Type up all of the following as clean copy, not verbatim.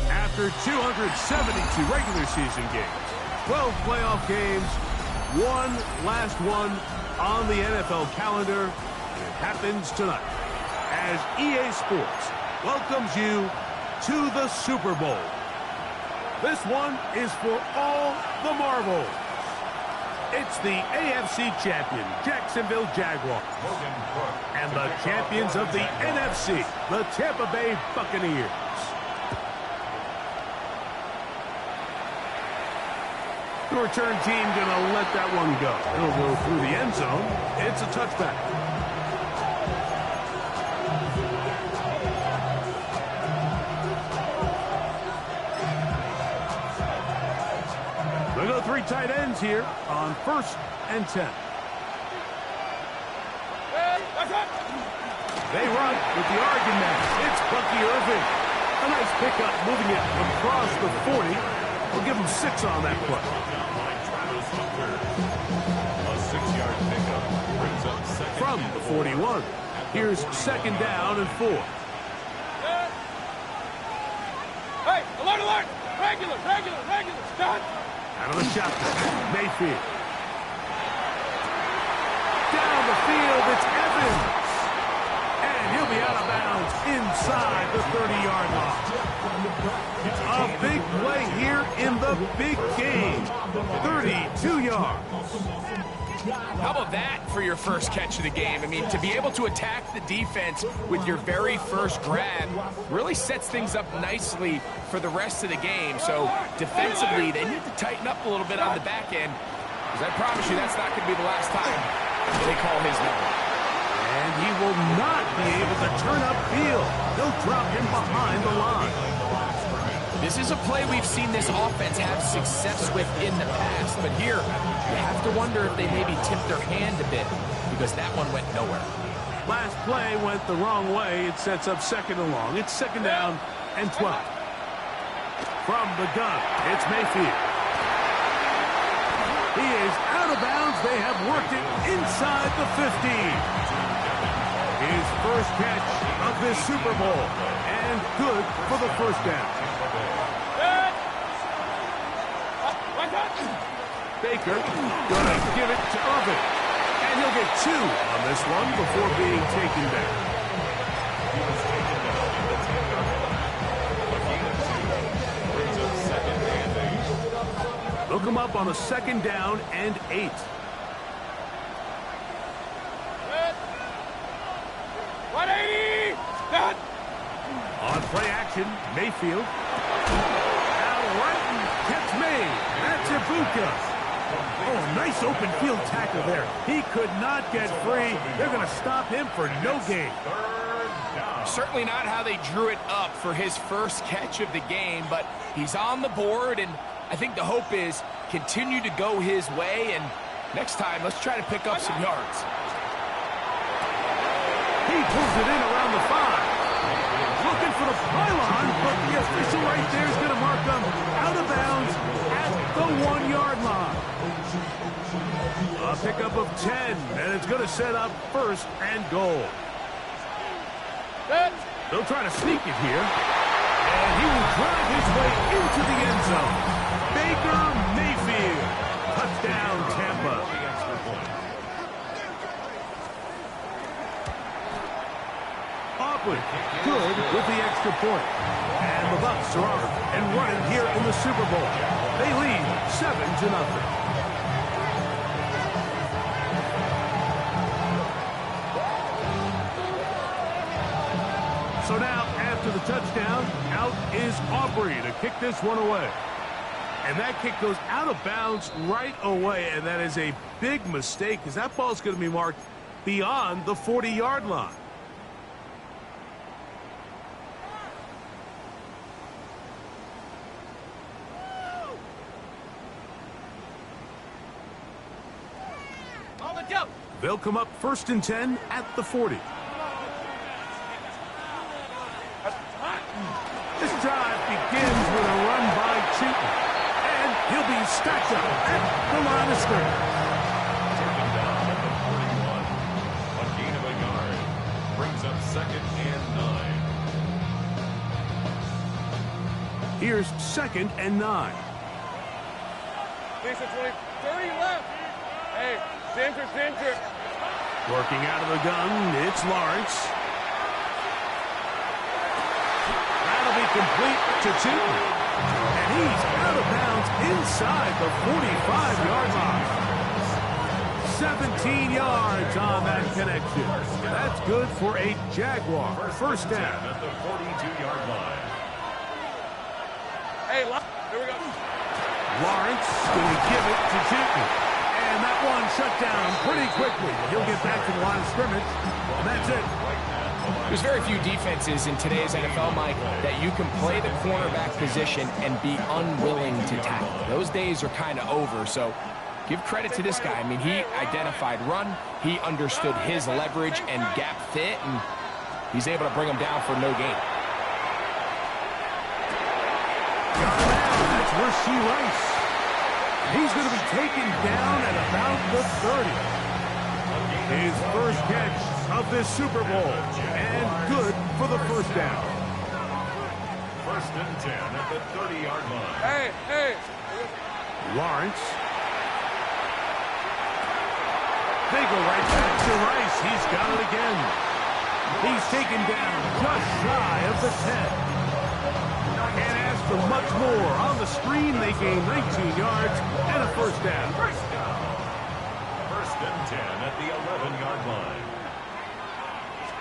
After 272 regular season games, 12 playoff games, one last one on the NFL calendar, and it happens tonight as EA Sports welcomes you to the Super Bowl. This one is for all the marbles. It's the AFC champion, Jacksonville Jaguars, and the champions of the NFC, the Tampa Bay Buccaneers. The return team going to let that one go. It'll go through the end zone. It's a touchback. They go three tight ends here on 1st and 10. They run with the Oregon man. It's Bucky Irving. A nice pickup moving it across the 40. We'll give him 6 on that play. From the 41. Here's 2nd down and 4. Hey, alert, alert! Regular! Stop! Out of the shotgun, Mayfield. Down the field, it's Evans. And he'll be out of bounds inside the 30-yard line. A big play here in the big game. 32 yards. How about that for your first catch of the game? I mean, to be able to attack the defense with your very first grab really sets things up nicely for the rest of the game. So defensively, they need to tighten up a little bit on the back end, because I promise you that's not going to be the last time they call his number. And he will not be able to turn upfield. They'll drop him behind the line. This is a play we've seen this offense have success with in the past, but here you have to wonder if they maybe tipped their hand a bit, because that one went nowhere. Last play went the wrong way. It sets up 2nd and long. It's 2nd down and 12. From the gun, it's Mayfield. He is out of bounds. They have worked it inside the 15. His first catch of this Super Bowl, and good for the 1st down. Baker gonna give it to Irvin. And he'll get 2 on this one before being taken back. They'll come up on a 2nd down and 8. On play action, Mayfield. Al Wrighton gets made. That's Ibuka. Oh, nice open field tackle there. He could not get free. They're going to stop him for no gain. Certainly not how they drew it up for his first catch of the game, but he's on the board, and I think the hope is continue to go his way, and next time, let's try to pick up some yards. He pulls it in around the 5. Looking for the pylon, but the official right there is going to mark them out of bounds at the 1-yard line. A pickup of 10, and it's going to set up 1st and goal. They'll try to sneak it here, and he will drive his way into the end zone. Baker Mayfield, touchdown Tampa. Aubrey, good with the extra point. And the Bucs are on and running here in the Super Bowl. They lead 7-0. So now, after the touchdown, out is Aubrey to kick this one away. And that kick goes out of bounds right away, and that is a big mistake, because that ball is going to be marked beyond the 40-yard line. They'll come up 1st and 10 at the 40. This drive begins with a run by Cheaton, and he'll be stacked up at line of scrimmage. Taken down at the 41. A gain of a yard. Brings up 2nd and 9. Here's 2nd and 9. Lisa, 20, 30 left. Hey, center. Working out of the gun, it's Lawrence. That'll be complete to Tootin. And he's out of bounds inside the 45-yard line. 17 yards on that connection. That's good for a Jaguar first down. At the 42-yard line. Hey, here we go. Lawrence going to give it to Tootin. And that one shut down pretty quickly. He'll get back to the line of scrimmage, and that's it. There's very few defenses in today's NFL, Mike, that you can play the cornerback position and be unwilling to tackle. Those days are kind of over, so give credit to this guy. I mean, he identified run, he understood his leverage and gap fit, and he's able to bring him down for no gain. Got him out. That's Rasheed Rice. He's going to be taken down at about the 30. His first catch of this Super Bowl, and good for the first down. 1st and 10 at the 30-yard line. Hey. Lawrence. They go right back to Rice. He's got it again. He's taken down just shy of the 10. Can't ask for much more. On the screen, they gain 19 yards and a first down. 1st and 10 at the 11-yard line.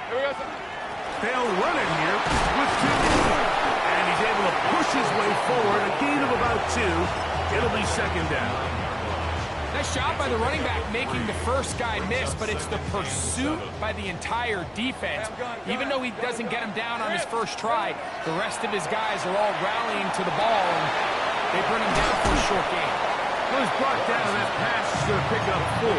Here we go. They'll run it here with 2. And he's able to push his way forward. A gain of about 2. It'll be 2nd down. Nice job by the running back making the first guy miss, but it's the pursuit by the entire defense. Even though he doesn't get him down on his first try, the rest of his guys are all rallying to the ball, and they bring him down for a short gain. Was brought down, and that pass is going to pick up 4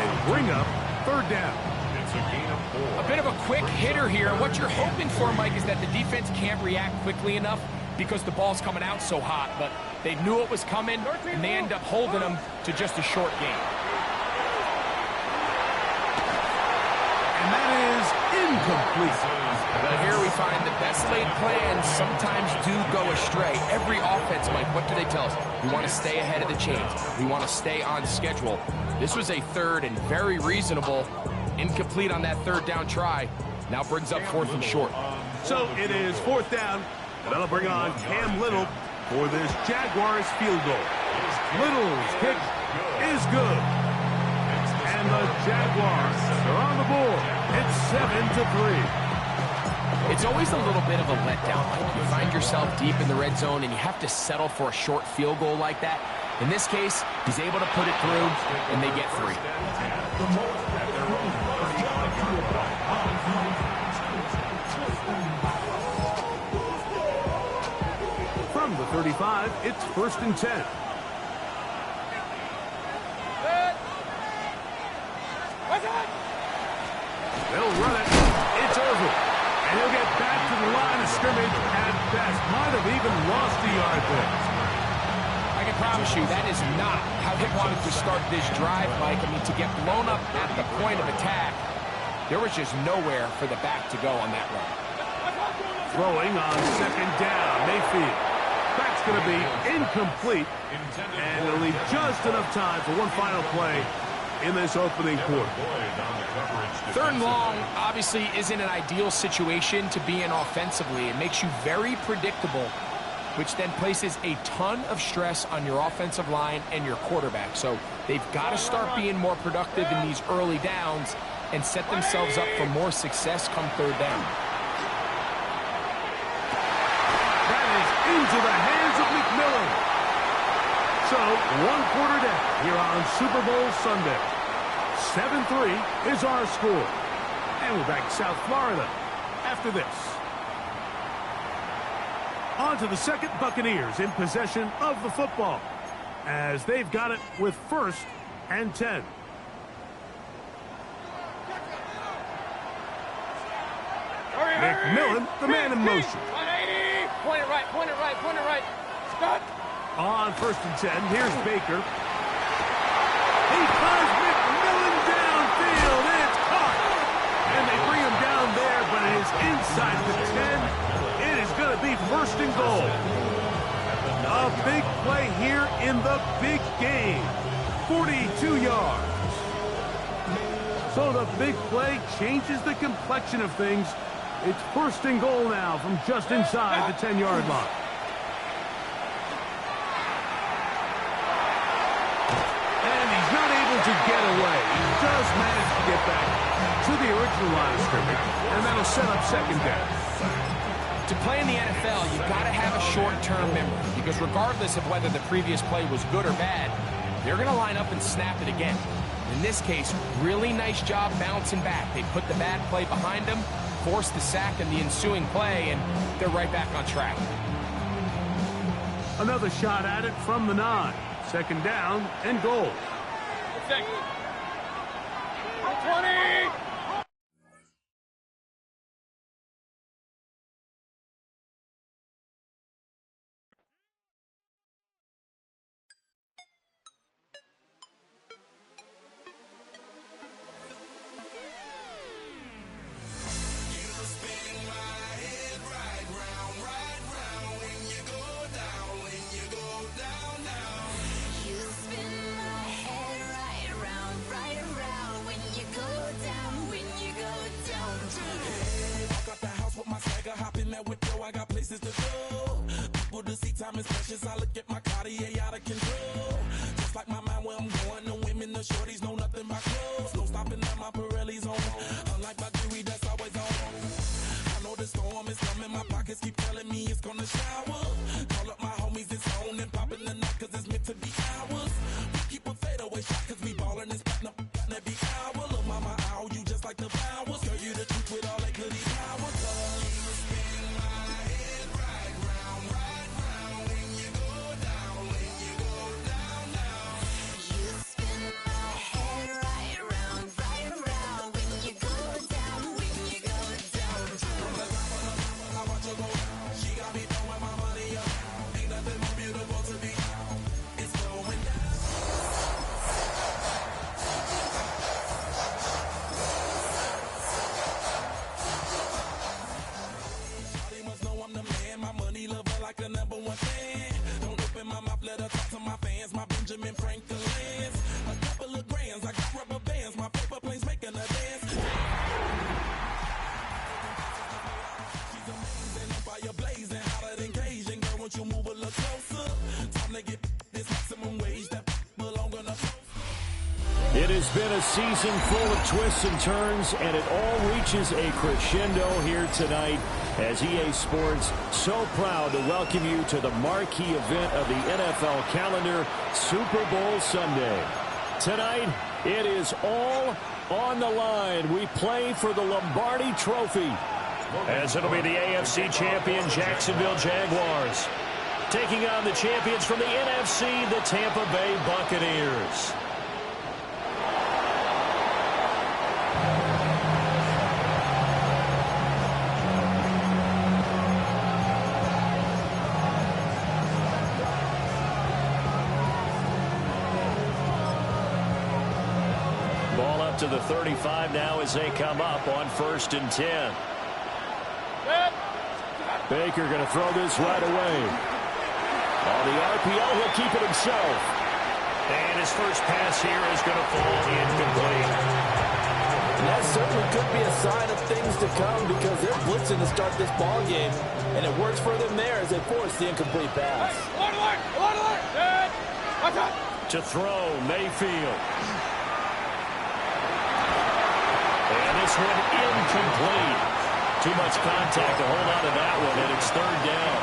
and bring up 3rd down. It's a gain of 4. A bit of a quick hitter here, and what you're hoping for, Mike, is that the defense can't react quickly enough because the ball's coming out so hot, but they knew it was coming, and they end up holding them to just a short gain. And that is incomplete. Well, here we find the best laid plans sometimes do go astray. Every offense, Mike, what do they tell us? We want to stay ahead of the chains. We want to stay on schedule. This was a 3rd and very reasonable. Incomplete on that 3rd down try. Now brings up 4th and short. So it is 4th down, and that'll bring on Cam Little for this Jaguars field goal. Little's kick is good. And the Jaguars are on the board. It's 7-3. It's always a little bit of a letdown. Like you find yourself deep in the red zone and you have to settle for a short field goal like that. In this case, he's able to put it through, and they get 3. From the 35, it's 1st and 10. They'll run it. It's over. And he'll get back to the line of scrimmage at best. Might have even lost a yard there. I can promise you that is not how they wanted to start this drive, Mike. I mean, to get blown up at the point of attack, there was just nowhere for the back to go on that run. Throwing on 2nd down. Mayfield. That's going to be incomplete. And it'll leave just enough time for one final play in this opening quarter. 3rd and long obviously isn't an ideal situation to be in offensively. It makes you very predictable, which then places a ton of stress on your offensive line and your quarterback. So they've got to start being more productive in these early downs and set themselves up for more success come 3rd down. That is into the hands of McMillan. So 1 quarter down here on Super Bowl Sunday. 7-3 is our score. And we're back to South Florida after this. On to the 2nd, Buccaneers in possession of the football as they've got it with 1st and 10. McMillan, the man in motion. 180. Point it right. Stop. On 1st and 10, here's Baker. first and goal. A big play here in the big game. 42 yards. So the big play changes the complexion of things. It's first and goal now from just inside the 10-yard line. And he's not able to get away. He does manage to get back to the original line of scrimmage, and that'll set up second down. To play in the NFL, you've got to have a short-term memory, because regardless of whether the previous play was good or bad, they're going to line up and snap it again. In this case, really nice job bouncing back. They put the bad play behind them, forced the sack in the ensuing play, and they're right back on track. Another shot at it from the 9. Second down and goal. 20! I got places to go. People to see, time is precious. I look at my Cartier out of control. Just like my mind where I'm going. The women, the shorties know nothing but clothes. No stopping at my Pirelli's on. Unlike my jewelry that's always on. I know the storm is coming. My pockets keep telling me it's gonna shower. Call up my homies, it's on and popping the night cause it's meant to be ours. We keep a fadeaway shot cause we ballin' and platinum every hour. Look, mama, ow, you just like the flowers. Girl, you the truth with all that goody powers. It has been a season full of twists and turns, and it all reaches a crescendo here tonight as EA Sports so proud to welcome you to the marquee event of the NFL calendar, Super Bowl Sunday. Tonight, it is all on the line. We play for the Lombardi Trophy, as it'll be the AFC champion Jacksonville Jaguars taking on the champions from the NFC, the Tampa Bay Buccaneers. To the 35 now as they come up on 1st and 10. Baker going to throw this right away. On the RPO, he'll keep it himself. And his first pass here is going to fall incomplete. And that certainly could be a sign of things to come because they're blitzing to start this ball game, and it works for them there as they force the incomplete pass. To throw, Mayfield. And this one incomplete. Too much contact to hold on to that one, and it's 3rd down.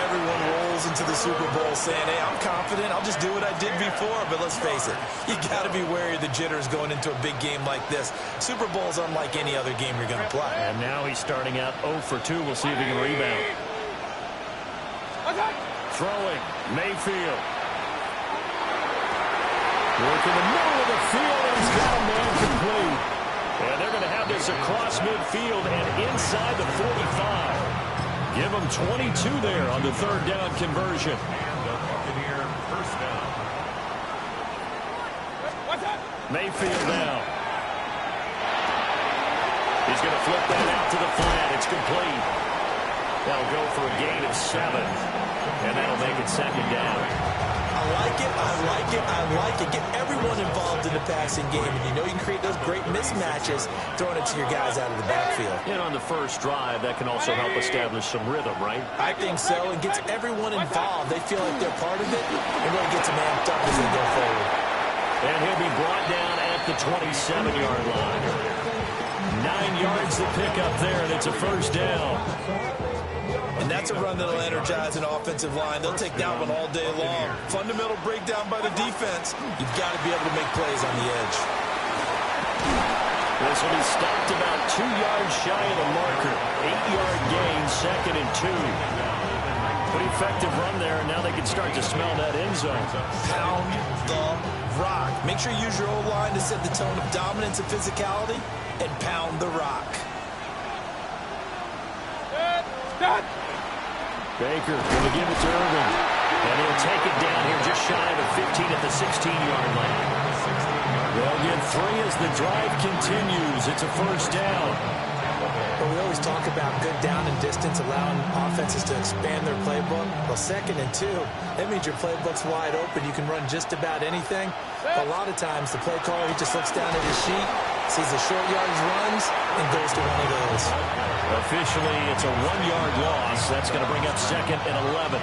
Everyone rolls into the Super Bowl saying, hey, I'm confident, I'll just do what I did before. But let's face it, you got to be wary of the jitters going into a big game like this. Super Bowl's unlike any other game you're going to play. And now he's starting out 0 for 2. We'll see if he can rebound. Throwing, Mayfield. Working the middle of the field, and he's got a man complete. And they're going to have this across midfield and inside the 45. Give them 22 there on the 3rd down conversion. And the Buccaneer first down. Mayfield now. He's going to flip that out to the flat. It's complete. They'll go for a gain of 7, and that'll make it second down. I like it, I like it, I like it. Get everyone involved in the passing game, and you know you can create those great mismatches throwing it to your guys out of the backfield. And on the first drive, that can also help establish some rhythm, right? I think so. It gets everyone involved. They feel like they're part of it, and really gets them amped up as they go forward. And he'll be brought down at the 27-yard line. 9 yards to pick up there, and it's a first down. And that's a run that'll energize an offensive line. They'll take that one all day long. Fundamental breakdown by the defense. You've got to be able to make plays on the edge. This will be stopped about 2 yards shy of the marker. 8-yard gain, 2nd and 2. Pretty effective run there, and now they can start to smell that end zone. Pound the rock. Make sure you use your O-line to set the tone of dominance and physicality, and pound the rock. Baker going to give it to Irvin. And he'll take it down here just shy of the 15 at the 16-yard line. They'll get 3 as the drive continues. It's a first down. But we always talk about good down and distance, allowing offenses to expand their playbook. Well, 2nd and 2, that means your playbook's wide open. You can run just about anything. A lot of times, the play caller, he just looks down at his sheet, sees the short yardage runs, and goes to one of those. Officially, it's a 1-yard loss. That's going to bring up 2nd and 11.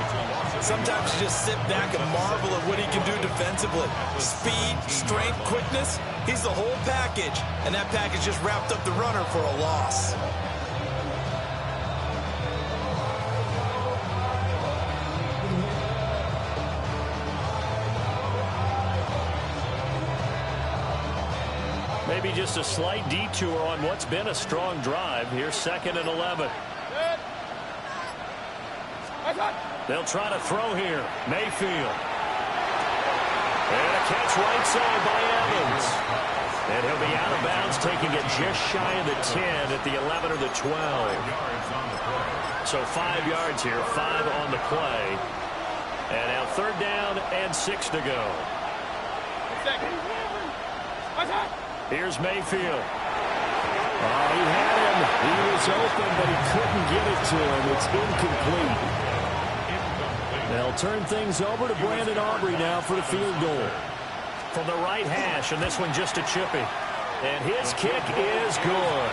Sometimes you just sit back and marvel at what he can do defensively. Speed, strength, quickness, he's the whole package. And that package just wrapped up the runner for a loss. Maybe just a slight detour on what's been a strong drive. Here's 2nd and 11. They'll try to throw here. Mayfield. And a catch right side by Evans. And he'll be out of bounds, taking it just shy of the 10 at the 11 or the 12. So 5 yards here, 5 on the play. And now 3rd down and 6 to go. Here's Mayfield. Oh, he had him. He was open, but he couldn't get it to him. It's incomplete. They'll turn things over to Brandon Aubrey now for the field goal. From the right hash, and this one just a chippy. And his kick is good.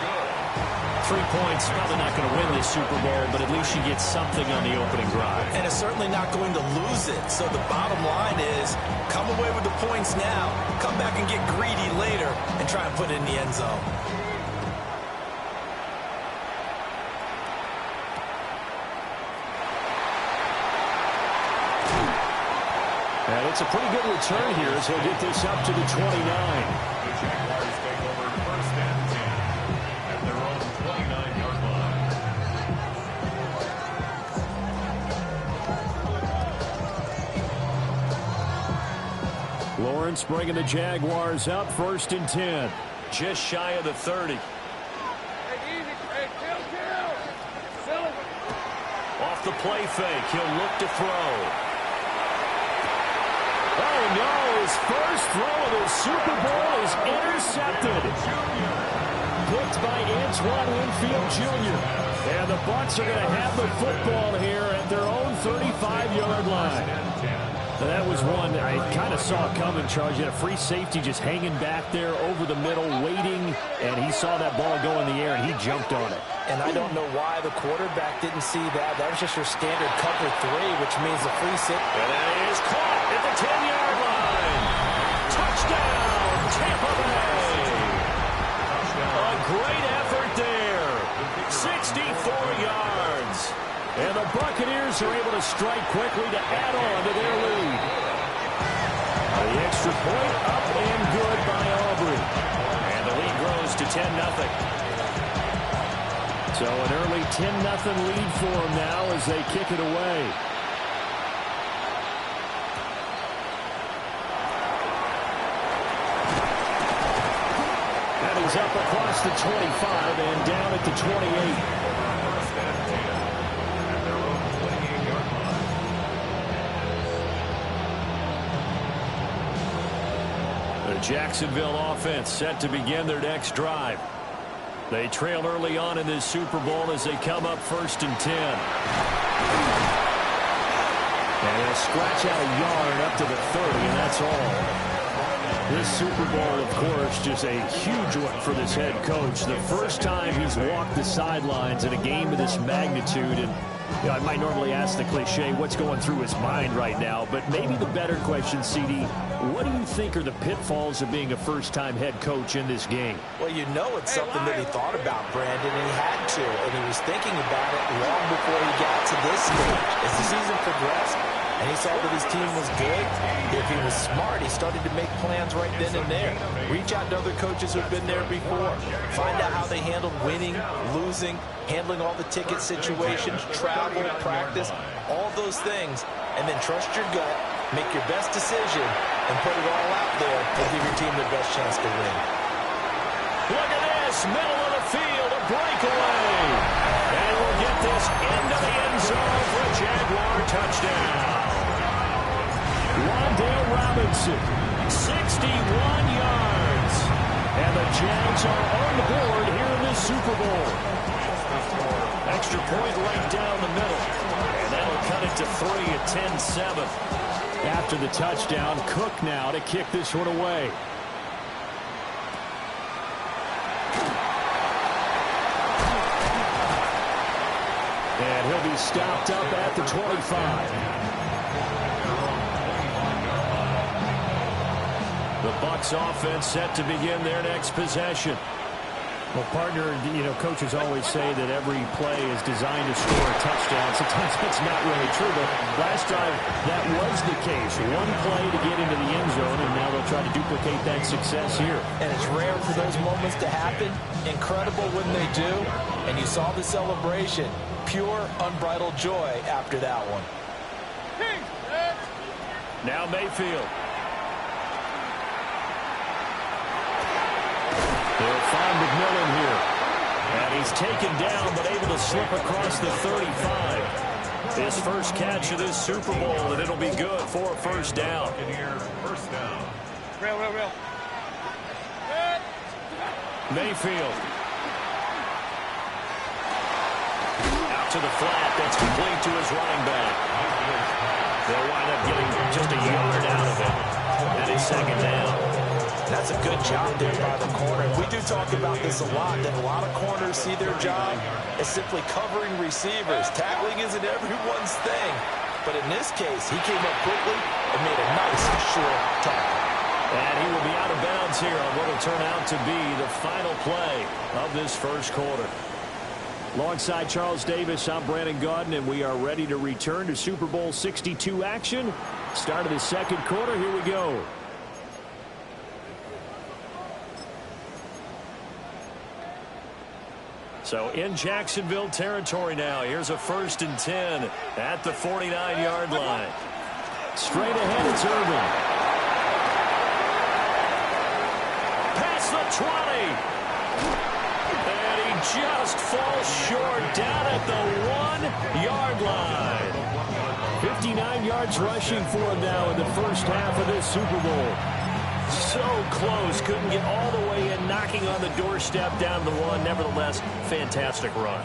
3 points, probably not going to win this Super Bowl, but at least she gets something on the opening drive. And it's certainly not going to lose it. So the bottom line is, come away with the points now, come back and get greedy later, and try and put it in the end zone. And it's a pretty good return here as he'll get this up to the 29. The Jaguars take over 1st and 10 at their own 29-yard line. Lawrence bringing the Jaguars up 1st and 10. Just shy of the 30. Off the play fake, he'll look to throw. Oh, no, his first throw of the Super Bowl is intercepted. Picked by Antoine Winfield Jr. And the Bucs are going to have the football here at their own 35-yard line. So that was one I kind of saw coming, Charles. You had a free safety just hanging back there over the middle, waiting, and he saw that ball go in the air, and he jumped on it. And I don't know why the quarterback didn't see that. That was just your standard cover 3, which means the free safety. And that is caught at the 10-yard line. Touchdown, Tampa Bay. A great effort there. 64 yards. And the Buccaneers are able to strike quickly to add on to their lead. The extra point up and good by Aubrey. And the lead grows to 10-0. So an early 10-0 lead for them now as they kick it away. And he's up across the 25 and down at the 28. The Jacksonville offense set to begin their next drive. They trail early on in this Super Bowl as they come up 1st and 10. And they'll scratch out a yard up to the 30, and that's all. This Super Bowl, of course, just a huge one for this head coach. The first time he's walked the sidelines in a game of this magnitude. And you know, I might normally ask the cliche, what's going through his mind right now? But maybe the better question, CD, what do you think are the pitfalls of being a first-time head coach in this game? Well, you know it's something that he thought about, Brandon, and he had to. And he was thinking about it long before he got to this stage. As the season progressed, and he saw that his team was good, if he was smart, he started to make plans right then and there. Reach out to other coaches who've been there before. Find out how they handled winning, losing, handling all the ticket situations, travel, practice, all those things. And then trust your gut, make your best decision, and put it all out there and give your team the best chance to win. Look at this, middle of the field, a breakaway. And we'll get this into the end zone for a Jaguar touchdown. Wan'Dale Robinson, 61 yards. And the Jags are on the board here in this Super Bowl. Extra point right down the middle. And that'll cut it to 3 at 10-7. After the touchdown, Cook now to kick this one away. And he'll be stopped up at the 25. The Bucs offense set to begin their next possession. Well, partner, you know, coaches always say that every play is designed to score a touchdown. Sometimes that's not really true, but last time that was the case. One play to get into the end zone, and now they'll try to duplicate that success here. And it's rare for those moments to happen. Incredible when they do. And you saw the celebration. Pure, unbridled joy after that one. Now Mayfield. They'll find McMillan here. And he's taken down, but able to slip across the 35. His first catch of this Super Bowl, and it'll be good for a first down. Real. Mayfield. Out to the flat. That's complete to his running back. They'll wind up getting just a yard out of it. And it's second down. That's a good job there by the corner. We do talk about this a lot, that a lot of corners see their job as simply covering receivers. Tackling isn't everyone's thing. But in this case, he came up quickly and made a nice, short tackle. And he will be out of bounds here on what will turn out to be the final play of this first quarter. Alongside Charles Davis, I'm Brandon Gaudin, and we are ready to return to Super Bowl 62 action. Start of the second quarter. Here we go. So in Jacksonville territory now. Here's a 1st and 10 at the 49-yard line. Straight ahead, it's Irvin. Past the 20. And he just falls short down at the 1-yard line. 59 yards rushing for him now in the first half of this Super Bowl. So close, couldn't get all the way in, knocking on the doorstep down the 1. Nevertheless, fantastic run.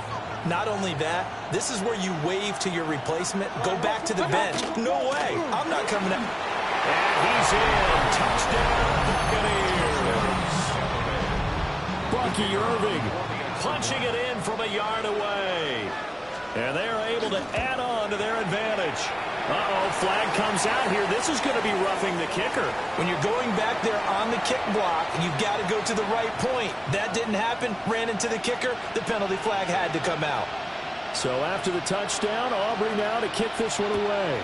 Not only that, this is where you wave to your replacement, go back to the bench. No way, I'm not coming out. And he's in. Touchdown, Buccaneers. Bucky Irving punching it in from a yard away. And they're able to add on to their advantage. Uh-oh, flag comes out here. This is going to be roughing the kicker. When you're going back there on the kick block, you've got to go to the right point. That didn't happen. Ran into the kicker. The penalty flag had to come out. So after the touchdown, Aubrey now to kick this one away.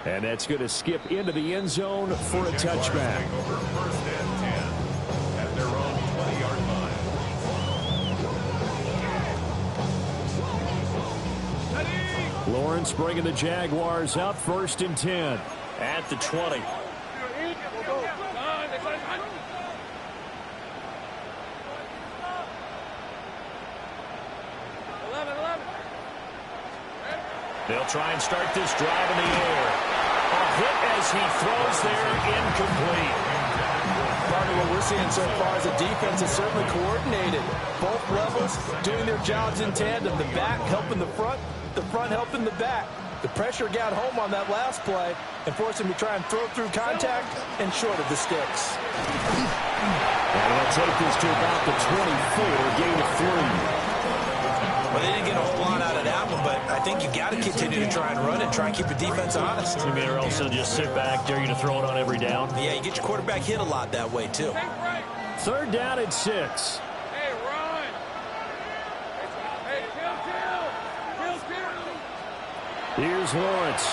And that's going to skip into the end zone for a touchback. First and 10 at their own 20-yard line. Lawrence bringing the Jaguars up 1st and 10 at the 20. They'll try and start this drive in the air. A hit as he throws there, incomplete. what we're seeing so far is the defense is certainly coordinated. Both levels doing their jobs in tandem. The back helping the front helping the back. The pressure got home on that last play and forced him to try and throw through contact and short of the sticks. And they'll take this to about the 24, gain of 3. Well, they didn't get a whole lot out of that one, but I think you got to continue to try and run it, try and keep the defense honest. You mean, or else they'll just sit back, dare you to throw it on every down? Yeah, you get your quarterback hit a lot that way, too. 3rd down and 6. Hey, run. Hey, kill. Here's Lawrence.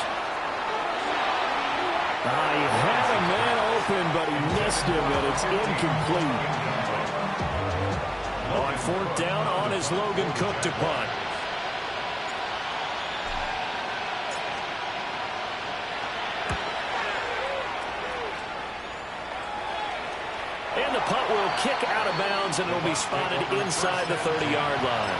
He had a man open, but he missed him, and it's incomplete. On 4th down, on is Logan Cook to punt. And the punt will kick out of bounds, and it'll be spotted inside the 30-yard line.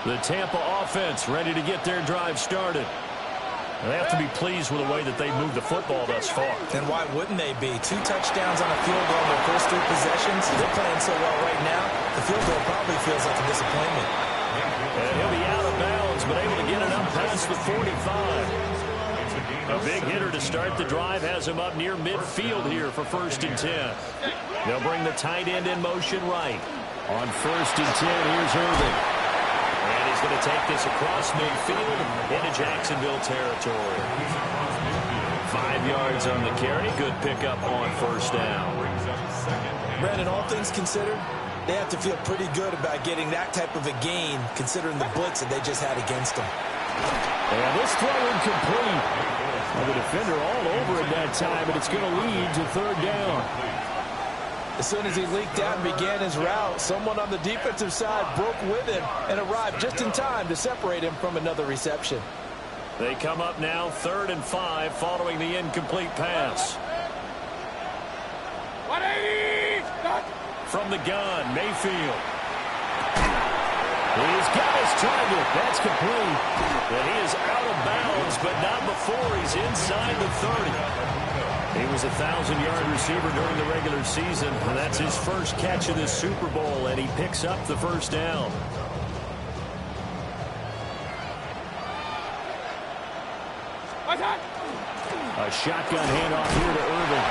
The Tampa offense ready to get their drive started. They have to be pleased with the way that they moved the football thus far. And why wouldn't they be? 2 touchdowns on a field goal in their first 3 possessions. They're playing so well right now, the field goal probably feels like a disappointment. And he'll be out of bounds, but able to get it up past the 45. A big hitter to start the drive has him up near midfield here for 1st and 10. They'll bring the tight end in motion right. On 1st and 10, here's Irving. And he's going to take this across midfield into Jacksonville territory. 5 yards on the carry. Good pickup on 1st down. Brandon, all things considered, they have to feel pretty good about getting that type of a gain considering the blitz that they just had against them. And this throw incomplete. Well, the defender all over it that time, but it's going to lead to 3rd down. As soon as he leaked out and began his route, someone on the defensive side broke with him and arrived just in time to separate him from another reception. They come up now 3rd and 5 following the incomplete pass. 180! From the gun, Mayfield. He's got his target. That's complete. And he is out of bounds, but not before he's inside the 30. He was a 1,000-yard receiver during the regular season, and that's his first catch of this Super Bowl, and he picks up the 1st down. A shotgun handoff here to Irving.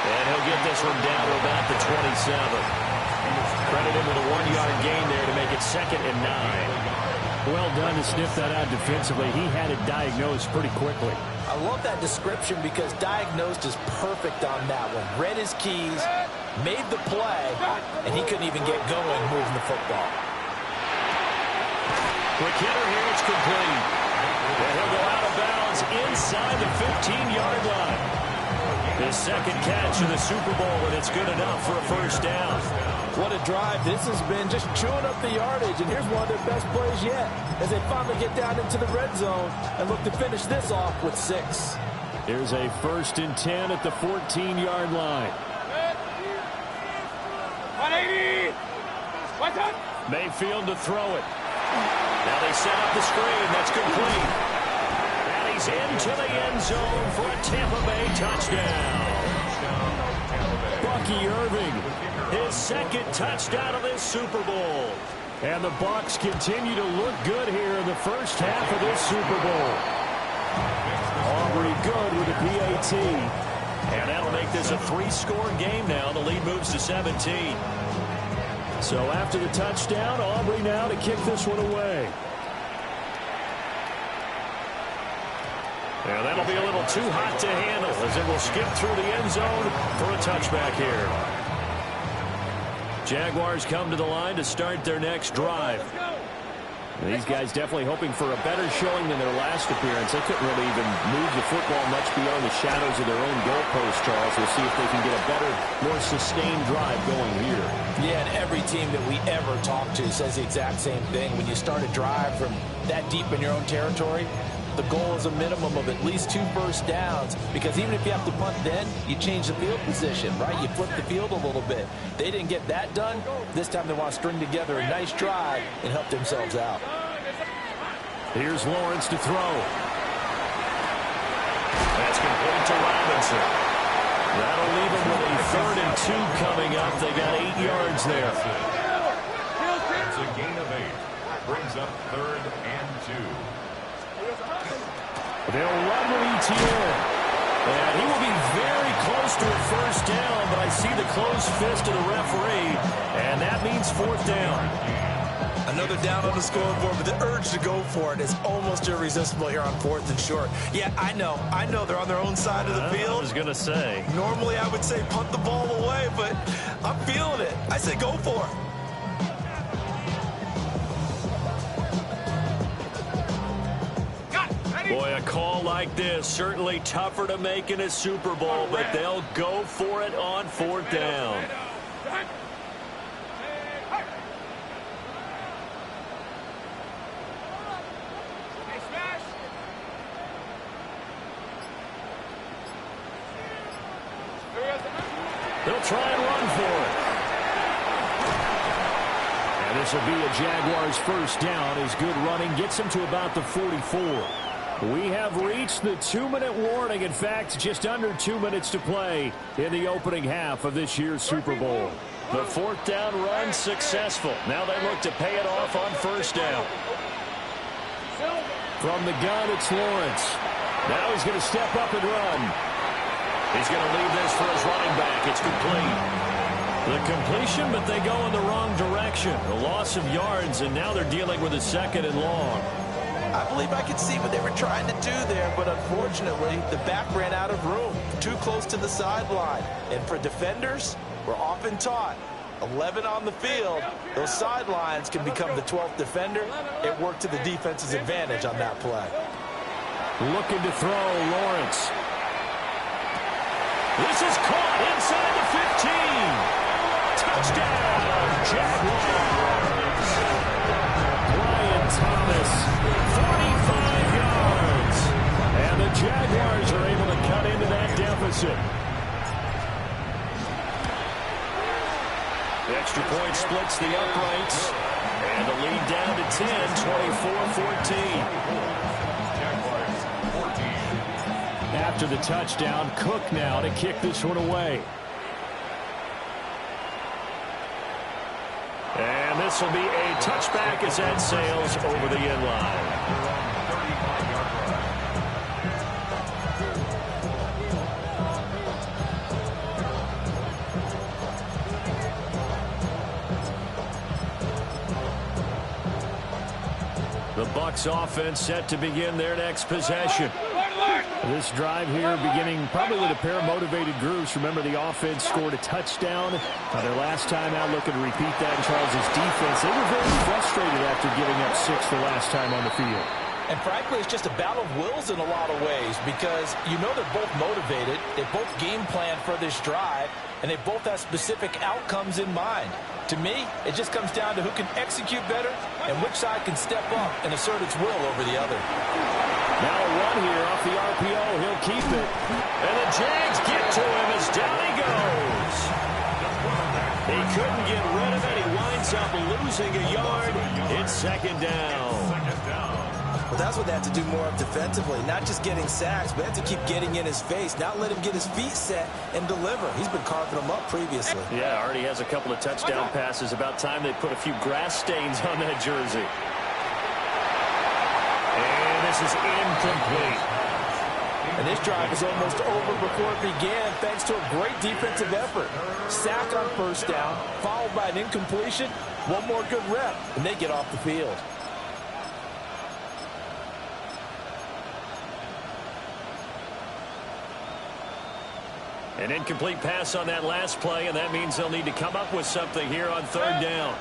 And he'll get this one down to about the 27. Credit him with a 1-yard gain there to make it 2nd and 9. Well done to sniff that out defensively. He had it diagnosed pretty quickly. I love that description because diagnosed is perfect on that one. Read his keys, made the play, and he couldn't even get going moving the football. Quick hitter here, it's complete. And he'll go out of bounds inside the 15-yard line. His 2nd catch in the Super Bowl, and it's good enough for a 1st down. What a drive this has been, just chewing up the yardage, and here's one of their best plays yet as they finally get down into the red zone and look to finish this off with 6. Here's a 1st and 10 at the 14-yard line. 180! What's up? Mayfield to throw it. Now they set up the screen. That's complete. And he's into the end zone for a Tampa Bay touchdown. Bucky Irving, his 2nd touchdown of this Super Bowl. And the Bucs continue to look good here in the first half of this Super Bowl. Aubrey good with a PAT. And that'll make this a 3-score game now. The lead moves to 17. So after the touchdown, Aubrey now to kick this one away. And that'll be a little too hot to handle as it will skip through the end zone for a touchback here. Jaguars come to the line to start their next drive. These guys definitely hoping for a better showing than their last appearance. They couldn't really even move the football much beyond the shadows of their own goalpost, Charles. We'll see if they can get a better, more sustained drive going here. Yeah, and every team that we ever talk to says the exact same thing. When you start a drive from that deep in your own territory, the goal is a minimum of at least 2 first downs, because even if you have to punt then, you change the field position, right? You flip the field a little bit. They didn't get that done. This time they want to string together a nice drive and help themselves out. Here's Lawrence to throw. That's complete to Robinson. That'll leave them with a 3rd and 2 coming up. They got 8 yards there. It's a gain of 8. Brings up 3rd and 2. They'll run with ETN. And he will be very close to a first down, but I see the closed fist of the referee, and that means 4th down. Another down on the scoreboard, but the urge to go for it is almost irresistible here on 4th and short. Yeah, I know they're on their own side of the field. I was going to say. Normally I would say punt the ball away, but I'm feeling it. I say go for it. Boy, a call like this, certainly tougher to make in a Super Bowl, but they'll go for it on 4th down. They'll try and run for it. And this will be a Jaguars first down as good running gets them to about the 44. We have reached the 2-minute warning. In fact, just under 2 minutes to play in the opening half of this year's Super Bowl. The 4th down run successful. Now they look to pay it off on first down. From the gun, it's Lawrence. Now he's going to step up and run. He's going to leave this for his running back. It's complete. The completion, but they go in the wrong direction. A loss of yards, and now they're dealing with a 2nd and long. I believe I could see what they were trying to do there, but unfortunately, the back ran out of room, too close to the sideline. And for defenders, we're often taught, 11 on the field, those sidelines can become the 12th defender. It worked to the defense's advantage on that play. Looking to throw, Lawrence. This is caught inside the 15. Touchdown, Jaguars. Brian Thomas, 45 yards. And the Jaguars are able to cut into that deficit. The extra point splits the uprights. And the lead down to 10, 24-14. After the touchdown, Cook now to kick this one away. And this will be a touchback as that sails over the end line. The Bucs offense set to begin their next possession. This drive here beginning probably with a pair of motivated groups. Remember, the offense scored a touchdown. Their last time out looking to repeat that in Charles' defense. They were very frustrated after giving up 6 the last time on the field. And frankly, it's just a battle of wills in a lot of ways, because you know they're both motivated. They both game plan for this drive, and they both have specific outcomes in mind. To me, it just comes down to who can execute better and which side can step up and assert its will over the other. Now a run here off the RPO. He'll keep it. And the Jags get to him as down he goes. He couldn't get rid of it. He winds up losing a yard. It's 2nd down. Well, that's what they have to do more of defensively. Not just getting sacks, but they have to keep getting in his face. Not let him get his feet set and deliver. He's been carving them up previously. Yeah, already has a couple of touchdown passes. About time they put a few grass stains on that jersey. And this is incomplete. And this drive is almost over before it began, thanks to a great defensive effort. Sack on first down, followed by an incompletion. One more good rep, and they get off the field. An incomplete pass on that last play, and that means they'll need to come up with something here on 3rd down.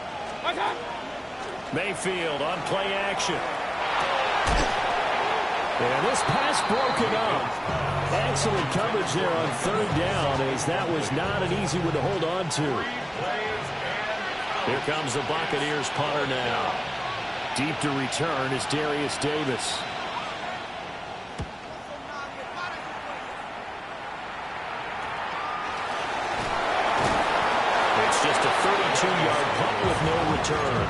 Mayfield on play action. And this pass broken up. Excellent coverage there on 3rd down, as that was not an easy one to hold on to. Here comes the Buccaneers punter now. Deep to return is Darius Davis. It's just a 32-yard punt with no return.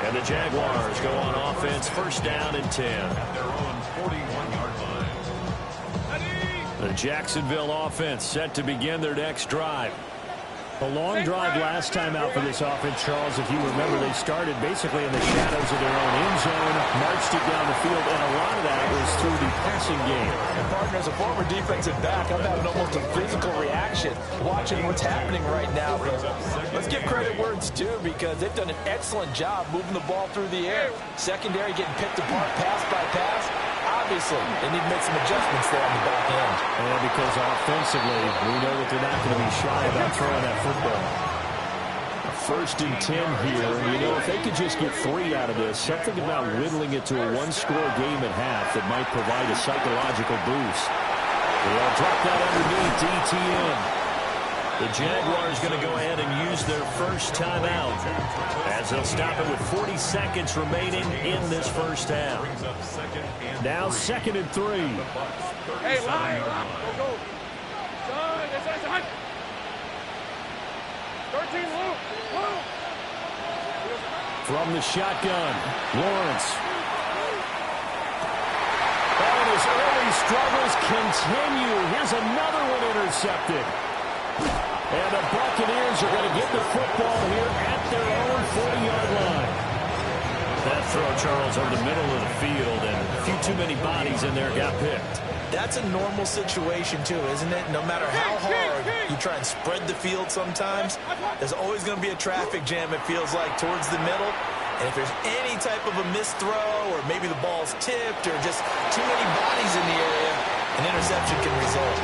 And the Jaguars go on offense, first down and 10. At their own 41-yard line. The Jacksonville offense set to begin their next drive. A long drive last time out for this offense, Charles. If you remember, they started basically in the shadows of their own end zone, marched it down the field, and a lot of that was through the passing game. And partner, as a former defensive back, I'm having almost a physical reaction watching what's happening right now. But let's give credit where it's due, because they've done an excellent job moving the ball through the air. Secondary getting picked apart pass by pass. Obviously, they need to make some adjustments there on the back end. And because offensively, we know that they're not going to be shy about throwing that football. First and 10 here. You know, if they could just get 3 out of this, something about whittling it to a one-score game at half that might provide a psychological boost. They'll drop that underneath DTN. The Jaguars going to go ahead and use their first timeout as they'll stop it with 40 seconds remaining in this first half. Now 2nd and 3. Hey, line. Go. 13, Luke. From the shotgun, Lawrence. And his early struggles continue. Here's another one intercepted. And the Buccaneers are going to get the football here at their own 40-yard line. That throw, Charles, over the middle of the field, and a few too many bodies in there got picked. That's a normal situation, too, isn't it? No matter how hard you try and spread the field sometimes, there's always going to be a traffic jam, it feels like, towards the middle. And if there's any type of a missed throw, or maybe the ball's tipped, or just too many bodies in the area, an interception can result.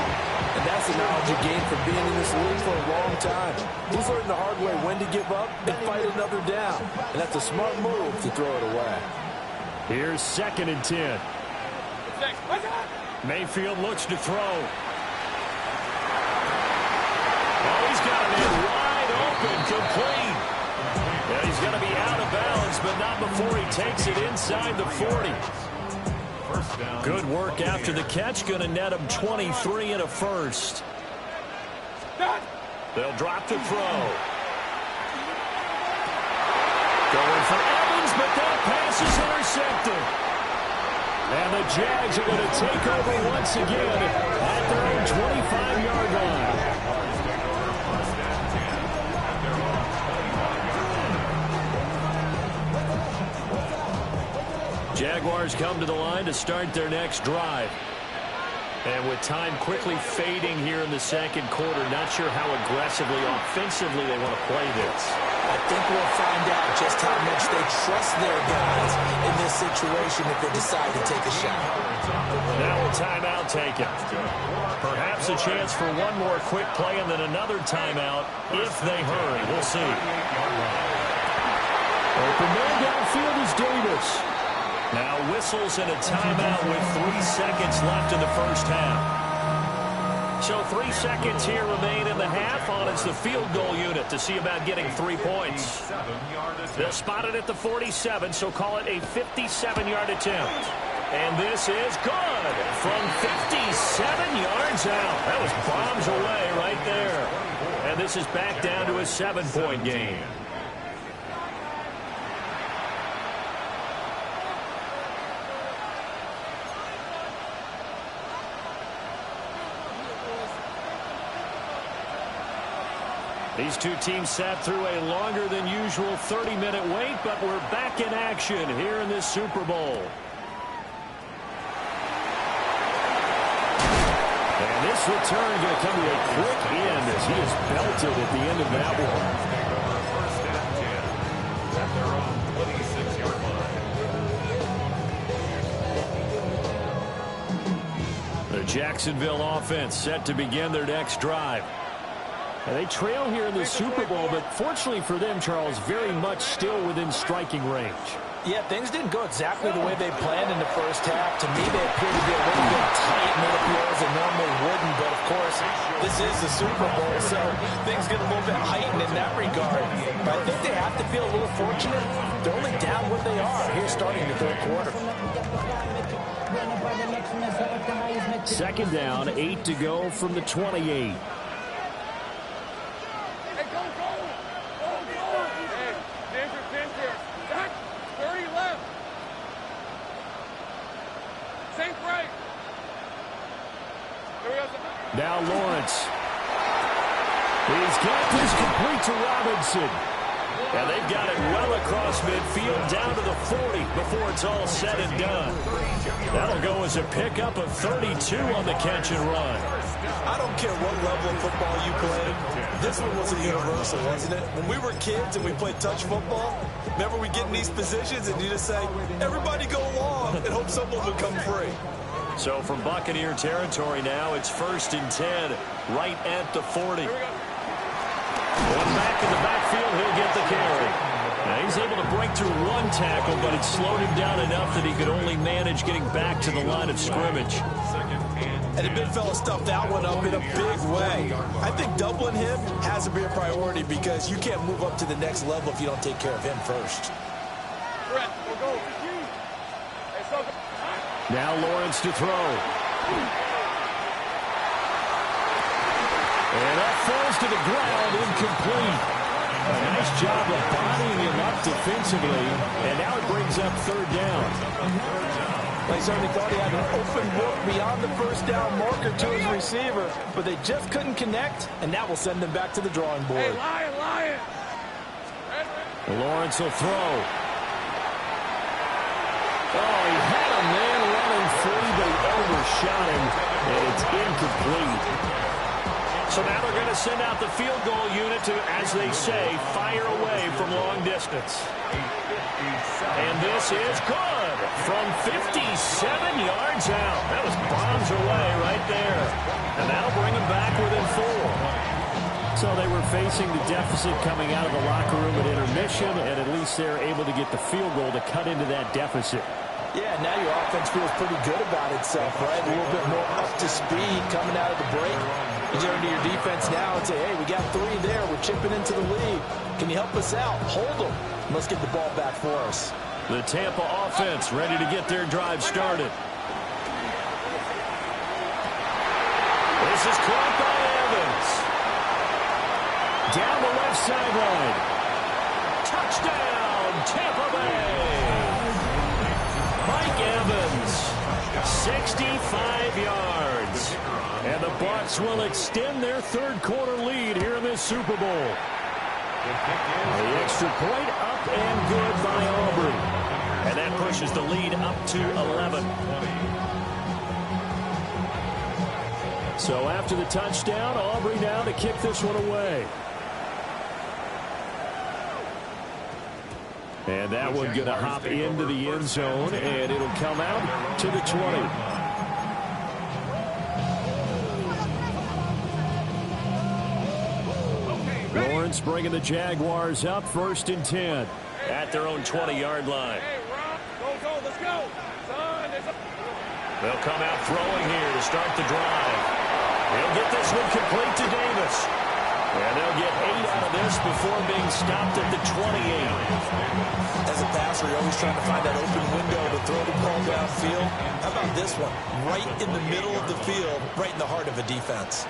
And that's the knowledge you gain from being in this league for a long time. He's learned the hard way when to give up and fight another down. And that's a smart move to throw it away. Here's 2nd and 10. Mayfield looks to throw. Oh, he's got it in wide open, complete. Yeah, he's going to be out of bounds, but not before he takes it inside the 40. Good work after the catch. Going to net him 23 and a first. They'll drop the throw. Going for Evans, but that pass is intercepted. And the Jags are going to take over once again at their own 25-yard line. Jaguars come to the line to start their next drive. And with time quickly fading here in the second quarter, not sure how aggressively, offensively they want to play this. I think we'll find out just how much they trust their guys in this situation if they decide to take a shot. Now a timeout taken. Perhaps a chance for one more quick play and then another timeout if they hurry. We'll see. Open man downfield is Davis. Now whistles and a timeout with 3 seconds left in the first half. So 3 seconds here remain in the half on it's the field goal unit to see about getting 3 points. They'll spot it at the 47, so call it a 57-yard attempt. And this is good from 57 yards out. That was bombs away right there. And this is back down to a 7-point game. These two teams sat through a longer than usual 30-minute wait, but we're back in action here in this Super Bowl. And this return going to come to a quick end as he is belted at the end of that one. The Jacksonville offense set to begin their next drive. And they trail here in the Super Bowl, but fortunately for them, Charles, very much still within striking range. Yeah, things didn't go exactly the way they planned in the first half. To me, they appear to be a little bit tight, made up as they normally wouldn't. But, of course, this is the Super Bowl, so things get a little bit heightened in that regard. But I think they have to feel a little fortunate. They're only down what they are here starting the third quarter. Second down, 8 to go from the 28. Ginger. Zach, 30 left. Safe right. Here we go. Now Lawrence. He's got this complete to Robinson. And they've got it well across midfield down to the 40 before it's all said and done. That'll go as a pickup of 32 on the catch and run. I don't care what level of football you played. This one was a universal, wasn't it? When we were kids and we played touch football, remember we get in these positions and you just say, everybody go long and hope someone would come free. So from Buccaneer territory now, it's 1st and 10, right at the 40. Going back in the backfield, he'll get the carry. Now he's able to break through one tackle, but it slowed him down enough that he could only manage getting back to the line of scrimmage. And the big fella stuffed that one up in a big way. I think doubling him has to be a priority because you can't move up to the next level if you don't take care of him first. Now Lawrence to throw. And that falls to the ground, incomplete. A nice job of bodying him up defensively, and now it brings up 3rd down. They certainly thought he had an open look beyond the first down marker to his receiver, but they just couldn't connect, and that will send them back to the drawing board. Hey, Lion! Lawrence will throw. Oh, he had a man running free, but he overshot him, and it's incomplete. So now they're going to send out the field goal unit to, as they say, fire away from long distance. And this is good from 57 yards out. That was bombs away right there. And that'll bring them back within 4. So they were facing the deficit coming out of the locker room at intermission, and at least they're able to get the field goal to cut into that deficit. Yeah, now your offense feels pretty good about itself, right? A little bit more up to speed coming out of the break. You turn to your defense now and say, hey, we got 3 there. We're chipping into the lead. Can you help us out? Hold them. Let's get the ball back for us. The Tampa offense ready to get their drive started. This is caught by Evans. Down the left sideline. Touchdown, Tampa Bay. Mike Evans, 65 yards. And the Bucs will extend their 3rd quarter lead here in this Super Bowl. The extra point up and good by Aubrey. And that pushes the lead up to 11. So after the touchdown, Aubrey now to kick this one away. And that one going to hop into the end zone, and it'll come out to the 20. Lawrence bringing the Jaguars up 1st and 10 at their own 20-yard line. Go, let's go. They'll come out throwing here to start the drive. They'll get this one complete to Davis. And they'll get 8 out of this before being stopped at the 28. As a passer, you're always trying to find that open window to throw the ball downfield. How about this one? Right in the middle of the field, right in the heart of a defense.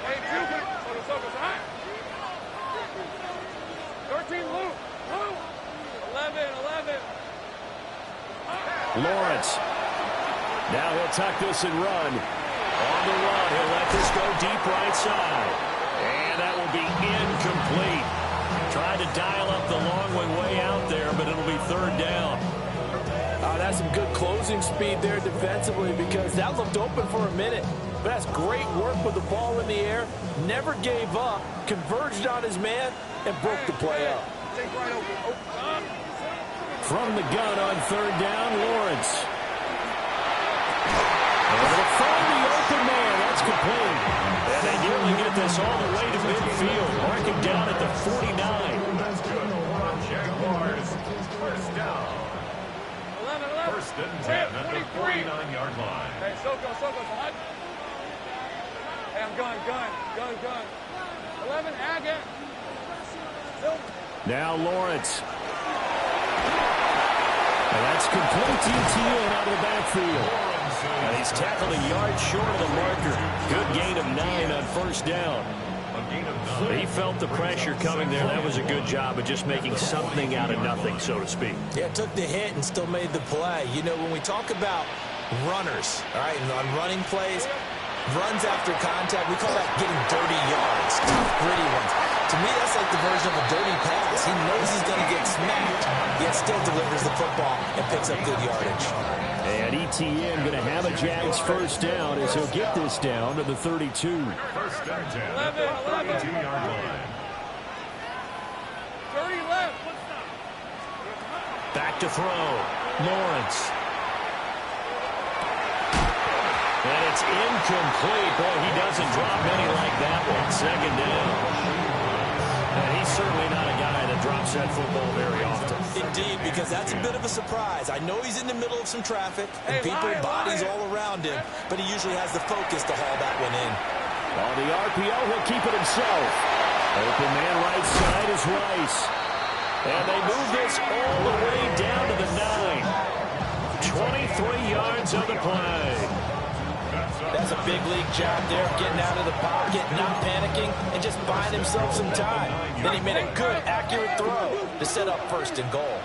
Hey, 13, Luke. 11. Lawrence. Now he'll tuck this and run. On the run, he'll let this go deep right side. And that will be incomplete. Tried to dial up the long one way out there, but it'll be 3rd down. That's some good closing speed there defensively because that looked open for a minute. But that's great work with the ball in the air. Never gave up, converged on his man, and broke the play up. From the gun on 3rd down, Lawrence. And they'll find the open man. That's complete. And they nearly get this all the way to midfield. Marking down at the 49. Jaguars, 1st down. 11. 1st and 10 at the 49-yard line. Hey, Soko. Hey, I'm gun. 11, Agate. Now Lawrence. And that's complete to Etienne out of the backfield. And he's tackled a yard short of the marker. Good gain of 9 on 1st first down. He felt the pressure coming there. That was a good job of just making something out of nothing, so to speak. Yeah, took the hit and still made the play. You know, when we talk about runners, all right, and on running plays, runs after contact, we call that getting dirty yards, tough, gritty ones. To me, that's like the version of a dirty pass. He knows he's going to get smacked, yet still delivers the football and picks up good yardage. And ETN going to have a Jags first down as he'll get this down to the 32. First and 10 at the 32-yard line. 30 left. Back to throw. Lawrence. And it's incomplete. Boy, he doesn't drop many like that one. Second down. And he's certainly not a guy that drops that football very often. Indeed, because that's a bit of a surprise. I know he's in the middle of some traffic and people, bodies all around him, but he usually has the focus to haul that one in. On the RPO, he'll keep it himself. Open man right side is Rice. And they move this all the way down to the 9. 23 yards of the play. That's a big league job there, getting out of the pocket, not panicking, and just buying himself some time. Then he made a good, accurate throw to set up first and goal.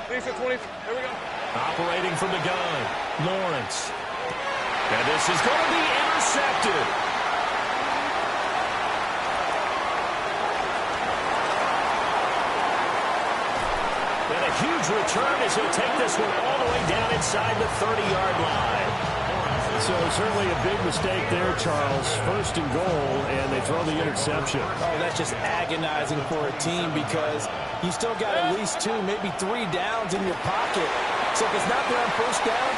20. Here we go. Operating from the gun, Lawrence. And this is going to be intercepted. And a huge return as he'll take this one all the way down inside the 30-yard line. So certainly a big mistake there, Charles. First and goal, and they throw the interception. Oh, that's just agonizing for a team because you still got at least 2, maybe 3 downs in your pocket. So if it's not there on first down,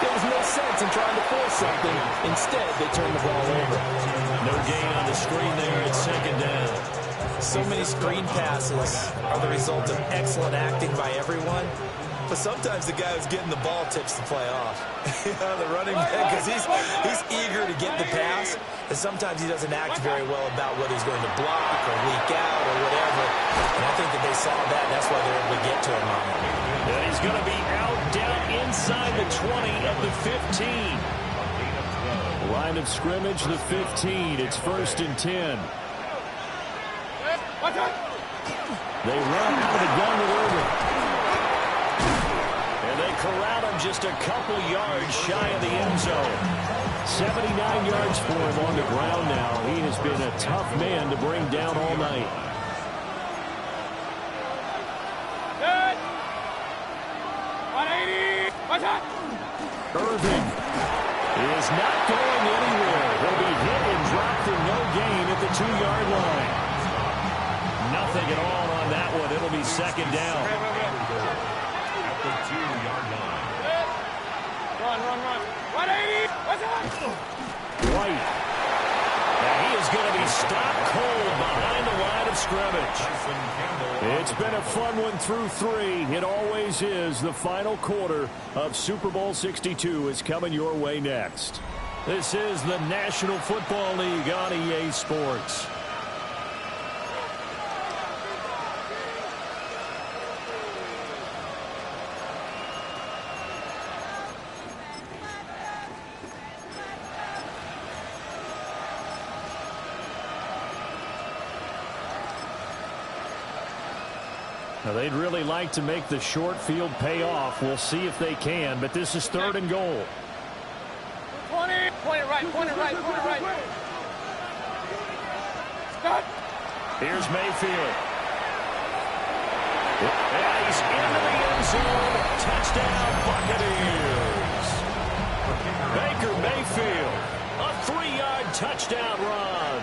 there was no sense in trying to force something. Instead, they turn the ball over. No gain on the screen there at second down. So many screen passes are the result of excellent acting by everyone. But sometimes the guy who's getting the ball tips the play off. The running back, because he's eager to get the pass, and sometimes he doesn't act very well about whether he's going to block or leak out or whatever. And I think that they saw that, and that's why they're able to get to him on it. And he's going to be out down inside the 20 of the 15. Line of scrimmage, the 15. It's first and 10. They run out of the gun with Irvin. And they corral him just a couple yards shy of the end zone. 79 yards for him on the ground now. He has been a tough man to bring down all night. Irvin is not going anywhere. He'll be hit and dropped for no gain at the 2-yard line. Nothing at all on that one. It'll be second down. At the 2-yard line. Run. 180. White. And he is going to be stopped cold behind the line of scrimmage. It's been a fun one through 3. It always is. The final quarter of Super Bowl 62 is coming your way next. This is the National Football League on EA Sports. Now, they'd really like to make the short field pay off. We'll see if they can, but this is third and goal. 20. Point it right. Stop. Here's Mayfield. And he's into the end zone. Touchdown, Buccaneers. Baker Mayfield, a 3-yard touchdown run.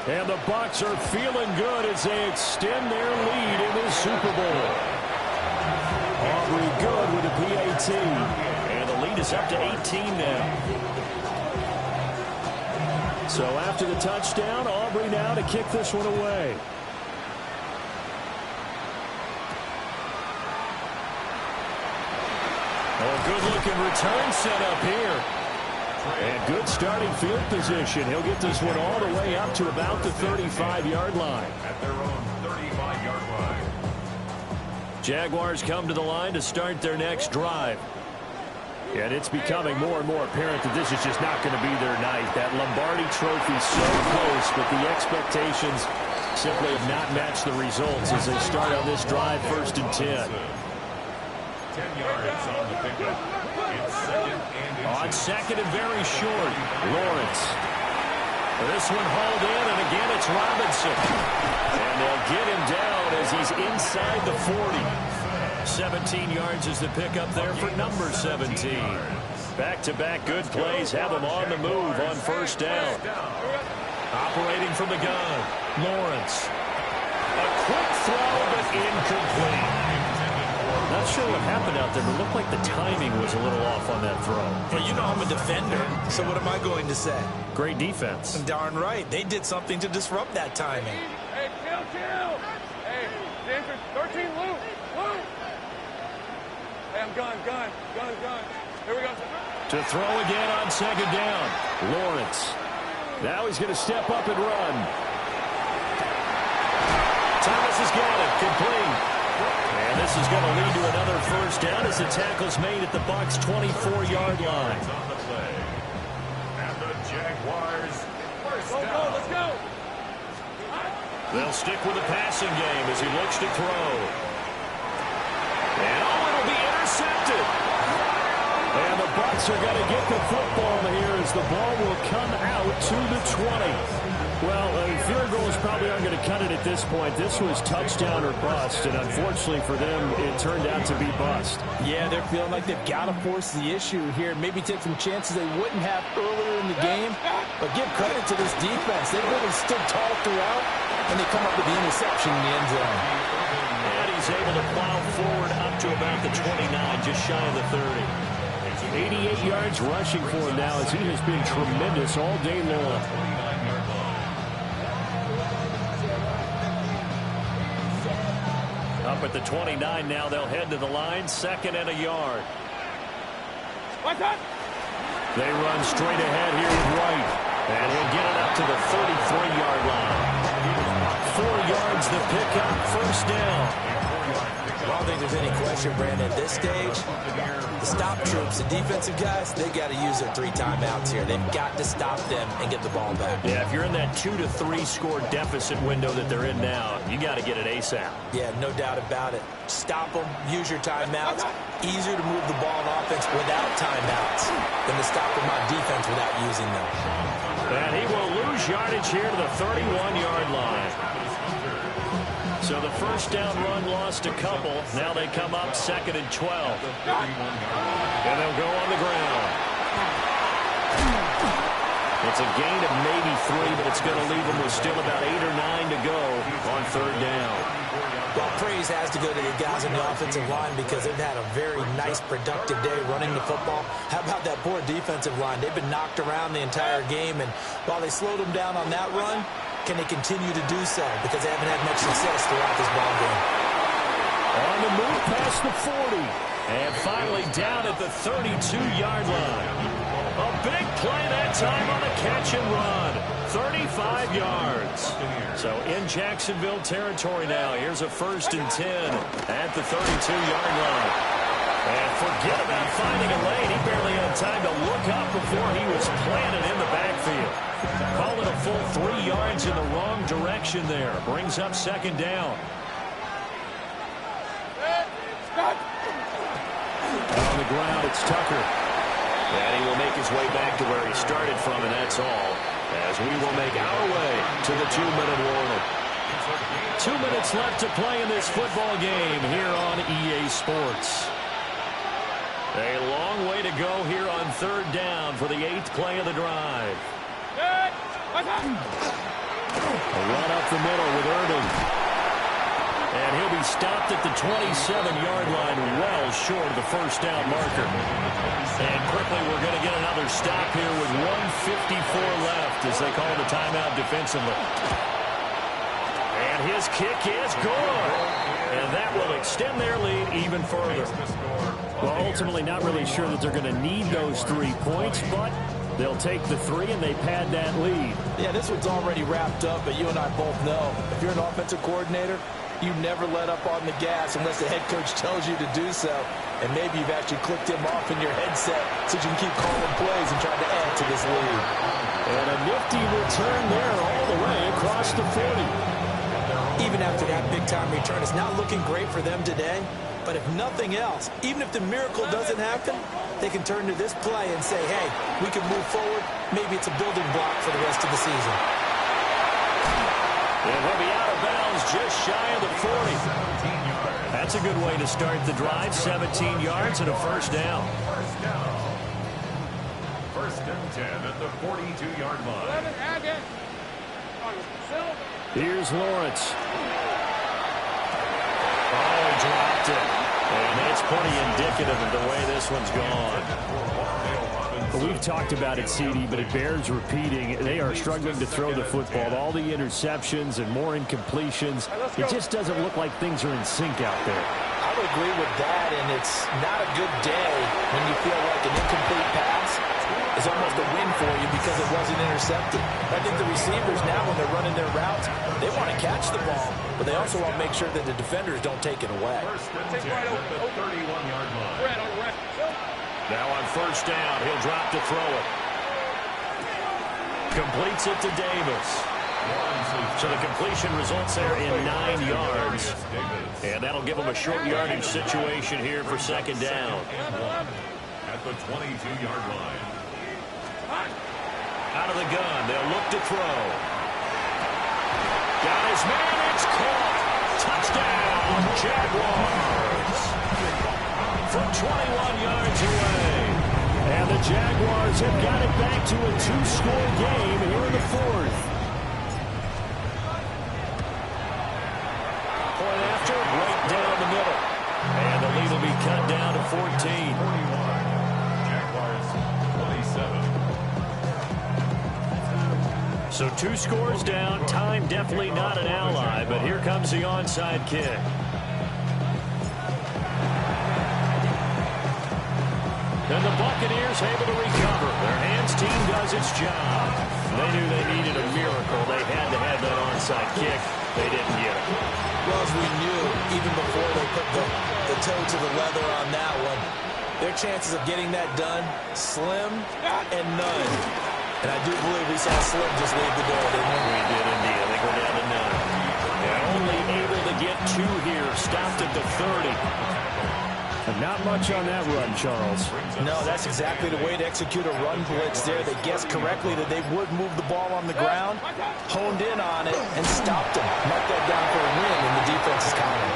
And the Bucs are feeling good as they extend their lead in the Super Bowl. Aubrey good with a PAT. And the lead is up to 18 now. So after the touchdown, Aubrey now to kick this one away. Oh, good-looking return set up here. And good starting field position. He'll get this one all the way up to about the 35-yard line. At their own 35-yard line. Jaguars come to the line to start their next drive. And it's becoming more and more apparent that this is just not going to be their night. That Lombardi trophy so close, but the expectations simply have not matched the results as they start on this drive, 1st and 10. 10 yards on the pickup. It's second and On second and very short, Lawrence. This one hauled in, and again it's Robinson. And they'll get him down as he's inside the 40. 17 yards is the pickup there for number 17. Back-to-back good plays have him on the move on 1st down. Operating from the gun, Lawrence. A quick throw, but incomplete. Not sure what happened out there, but it looked like the timing was a little off on that throw. Well, you know I'm a defender, so what am I going to say? Great defense. Darn right. They did something to disrupt that timing. Hey, chill. Hey, James, 13, Luke. Hey, I'm gun. Here we go. To throw again on 2nd down. Lawrence. Now he's going to step up and run. Thomas has got it. Complete. And this is going to lead to another 1st down as the tackle's made at the Bucs' 24-yard line. on the play. And the Jaguars first down. Let's go. They'll stick with the passing game as he looks to throw. And it'll be intercepted. And the Bucs are going to get the football here as the ball will come out to the 20. Well, field goals probably aren't going to cut it at this point. This was touchdown or bust, and unfortunately for them, it turned out to be bust. Yeah, they're feeling like they've got to force the issue here. Maybe take some chances they wouldn't have earlier in the game. But give credit to this defense. They've really stood tall throughout, and they come up with the interception in the end zone. And he's able to plow forward up to about the 29, just shy of the 30. 88 yards rushing for him now as he has been tremendous all day long. Up at the 29 now, they'll head to the line, 2nd and a yard. They run straight ahead here with White, and he'll get it up to the 33-yard line. 4 yards the pickup, 1st down. I don't think there's any question, Brandon, at this stage, the stop troops, the defensive guys, they got to use their 3 timeouts here. They've got to stop them and get the ball back. Yeah, if you're in that 2 to 3 score deficit window that they're in now, you got to get it ASAP. Yeah, no doubt about it. Stop them, use your timeouts. Easier to move the ball on offense without timeouts than to stop them on defense without using them. And he will lose yardage here to the 31-yard line. So the 1st down run lost a couple. Now they come up 2nd and 12. And they'll go on the ground. It's a gain of maybe 3, but it's going to leave them with still about 8 or 9 to go on 3rd down. Well, praise has to go to the guys on the offensive line because they've had a very nice, productive day running the football. How about that poor defensive line? They've been knocked around the entire game, and while they slowed them down on that run, can they continue to do so? Because they haven't had much success throughout this ball game. On the move past the 40. And finally down at the 32-yard line. A big play that time on the catch and run. 35 yards. So in Jacksonville territory now. Here's a 1st and 10 at the 32-yard line. And forget about finding a lane. He barely had time to look up before he was planted in the backfield. Call it a full 3 yards in the wrong direction there. Brings up 2nd down. On the ground, it's Tucker. And he will make his way back to where he started from, and that's all. As we will make our way to the 2-minute warning. 2 minutes left to play in this football game here on EA Sports. A long way to go here on 3rd down for the 8th play of the drive. A run up the middle with Irving. And he'll be stopped at the 27-yard line, well short of the 1st down marker. And quickly we're going to get another stop here with 1:54 left as they call the timeout defensively. And his kick is good. And that will extend their lead even further. Well, ultimately not really sure that they're going to need those 3 points, but they'll take the 3 and they pad that lead. Yeah, this one's already wrapped up, but you and I both know if you're an offensive coordinator, You never let up on the gas unless the head coach tells you to do so. And maybe you've actually clicked him off in your headset so you can keep calling plays and trying to add to this lead. And a nifty return there all the way across the 40. Even after that big-time return, it's not looking great for them today. But if nothing else, even if the miracle doesn't happen, they can turn to this play and say, hey, we can move forward. Maybe it's a building block for the rest of the season. And he'll be out of bounds just shy of the 40. That's a good way to start the drive. 17 yards and a first down. First and 10 at the 42-yard line. Here's Lawrence. Oh, he dropped it. And it's pretty indicative of the way this one's gone. We've talked about it, CD, but it bears repeating. They are struggling to throw the football. All the interceptions and more incompletions. It just doesn't look like things are in sync out there. I would agree with that, and it's not a good day when you feel like an incomplete pass is almost a win for you because it wasn't intercepted. I think the receivers now, when they're running their routes, they want to catch the ball, but they also want to make sure that the defenders don't take it away. First and 10 at the 31-yard line. Now on first down, he'll drop to throw it. Completes it to Davis. So the completion results there in 9 yards. And that'll give him a short yardage situation here for second down. At the 22-yard line. Out of the gun, they'll look to throw. Got his man, it's caught. Touchdown, Jaguars. From 21 yards away. And the Jaguars have got it back to a 2-score game here in the fourth. Point after, right down the middle. And the lead will be cut down to 14. 41. Jaguars 27. So 2 scores down. Time definitely not an ally, but here comes the onside kick. And the Buccaneers able to recover. Their hands team does its job. They knew they needed a miracle. They had to have that onside kick. They didn't get it. Well, as we knew, even before they put the toe to the leather on that one, their chances of getting that done, slim and none. And I do believe we saw Slim just leave the door, didn't we? We did indeed. I think we're down to none. And only able to get 2 here. Stopped at the 30. And not much on that run, Charles. No, that's exactly the way to execute a run blitz there. They guessed correctly that they would move the ball on the ground, honed in on it, and stopped them. Marked that down for a win, and the defense is coming.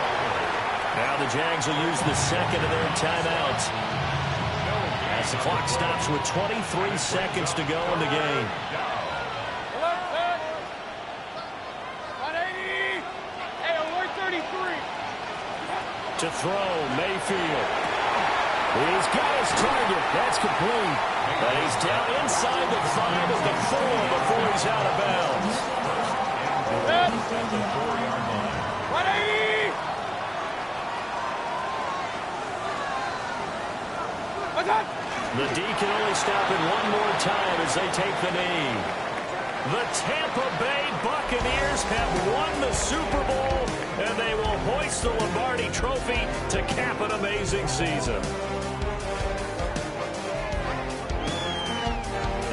Now the Jags will use the second of their timeouts. As the clock stops with 23 seconds to go in the game. To throw, Mayfield. He's got his target. That's complete. But he's down inside the 5 at the 4 before he's out of bounds. The D can only stop it one more time as they take the knee. The Tampa Bay Buccaneers have won the Super Bowl, and they will hoist the Lombardi Trophy to cap an amazing season.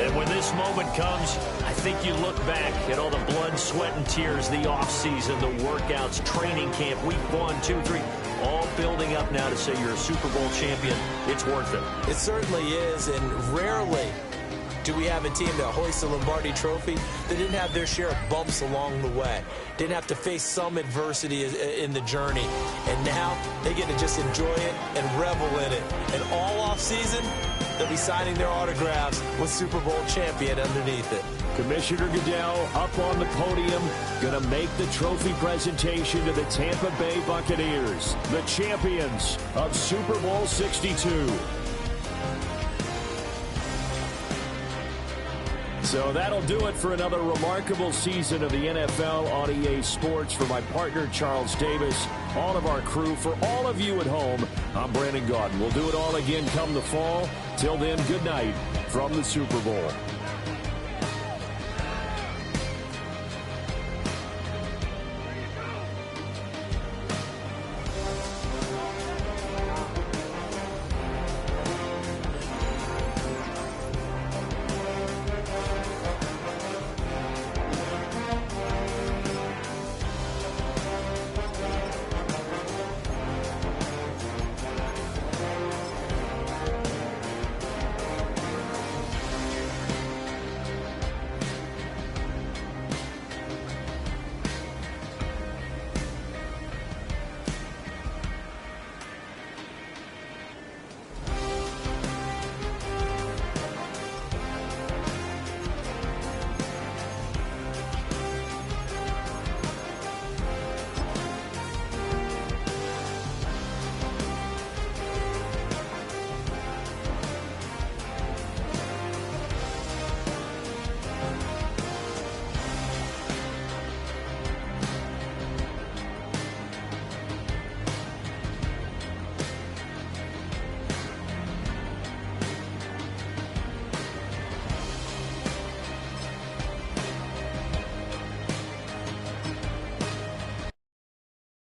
And when this moment comes, I think you look back at all the blood, sweat, and tears, the offseason, the workouts, training camp, week 1, 2, 3, all building up now to say you're a Super Bowl champion. It's worth it. It certainly is, and rarely do we have a team that hoists the Lombardi Trophy that didn't have their share of bumps along the way, didn't have to face some adversity in the journey, and now they get to just enjoy it and revel in it. And all offseason, they'll be signing their autographs with Super Bowl champion underneath it. Commissioner Goodell up on the podium, going to make the trophy presentation to the Tampa Bay Buccaneers, the champions of Super Bowl 62. So that'll do it for another remarkable season of the NFL on EA Sports. For my partner, Charles Davis, all of our crew, for all of you at home, I'm Brandon Gaudin. We'll do it all again come the fall. Till then, good night from the Super Bowl.